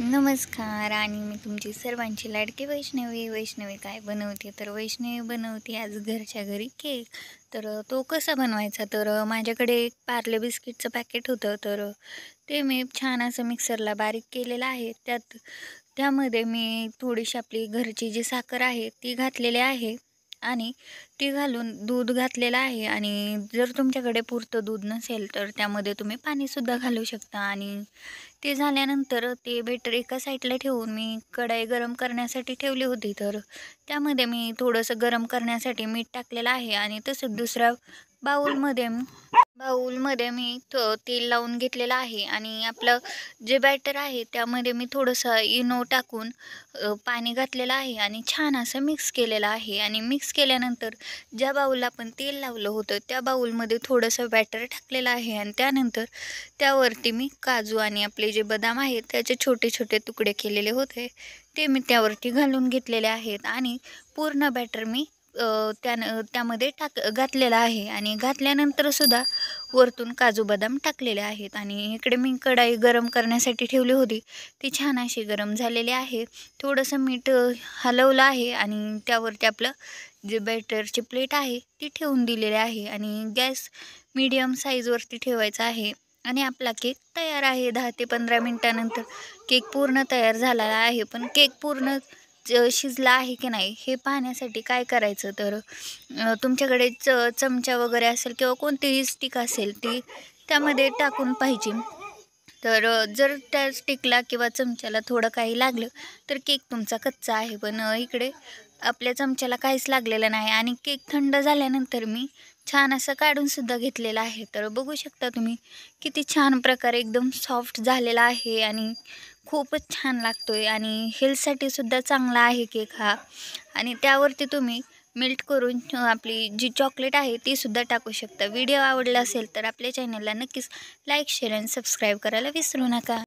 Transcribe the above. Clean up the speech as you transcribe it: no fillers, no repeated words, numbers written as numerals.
नमस्कार आणि मी तुमची सर्वांची लाडकी वैष्णवी काय बनवते तर वैष्णवी बनवते आज घरच्या घरी केक. तर तो कसा बनवायचा तर माझ्याकडे एक पार्ले बिस्किटचं पॅकेट होतं. तर ते मी छान असं मिक्सरला बारीक केलेलं आहे. त्यामध्ये मी थोडीशी आपली घरची जी साखर आहे ती घातलेली आहे आणि ती घालून दूध घातलेलं आहे. आणि जर तुमच्याकडे पुरतं दूध नसेल तर त्यामध्ये तुम्ही पाणीसुद्धा घालू शकता. आणि ते झाल्यानंतर ते बेटर एका साईडला ठेवून मी कढई गरम करण्यासाठी ठेवली होती. तर त्यामध्ये मी थोडंसं गरम करण्यासाठी मीठ टाकलेलं आहे आणि तसंच दुसऱ्या बाउलमध्ये बाउलमध्ये मी तेल लावून घेतलेलं आहे. आणि आपलं जे बॅटर आहे त्यामध्ये मी थोडंसं इनो टाकून पाणी घातलेलं आहे आणि छान असं मिक्स केलेलं आहे. आणि मिक्स केल्यानंतर ज्या बाउलला आपण तेल लावलं होतं त्या बाउलमध्ये थोडंसं बॅटर टाकलेलं आहे. आणि त्यानंतर त्यावरती मी काजू आणि आपले जे बदाम आहेत त्याचे छोटे छोटे तुकडे केलेले होते ते मी त्यावरती घालून घेतलेले आहेत. आणि पूर्ण बॅटर मी त्यामध्ये घातलेलं आहे. आणि घातल्यानंतरसुद्धा वरतून काजू बदाम टाकलेले आहेत. आणि इकडे मी कढाई गरम करण्यासाठी ठेवली होती, ती छान अशी गरम झालेली आहे. थोडंसं मीठ हलवलं आहे आणि त्यावरती आपलं जे बॅटरची प्लेट आहे ती ठेवून दिलेली आहे. आणि गॅस मीडियम साईजवरती ठेवायचा आहे. आणि आपला केक तयार आहे. 10 ते 15 मिनटानंतर केक पूर्ण तयार झालेला आहे. पण केक पूर्ण शिजला आहे की नाही हे पाहण्यासाठी काय करायचं तर तुमच्याकडे चमचा वगैरे असेल किंवा कोणतीही स्टिक असेल ती त्यामध्ये टाकून पाहिजे. तर जर त्या स्टिकला किंवा चमच्याला थोडं काही लागलं तर केक तुमचा कच्चा आहे. पण इकडे आपल्या चमच्याला काहीच लागलेलं नाही. आणि केक थंड झाल्यानंतर मी छान असं काढूनसुद्धा घेतलेलं आहे. तर बघू शकता तुम्ही किती छान प्रकारे एकदम सॉफ्ट झालेला आहे आणि खूपच छान लागतो आहे. आणि हेल्थसाठी सुद्धा चांगला आहे केक हा. आणि त्यावरती तुम्ही मेल्ट करून आपली जी चॉकलेट आहे ती सुद्धा टाकू शकता. व्हिडिओ आवडला असेल तर आपल्या चॅनलला नक्कीच लाईक शेअर आणि सबस्क्राईब करायला विसरू नका.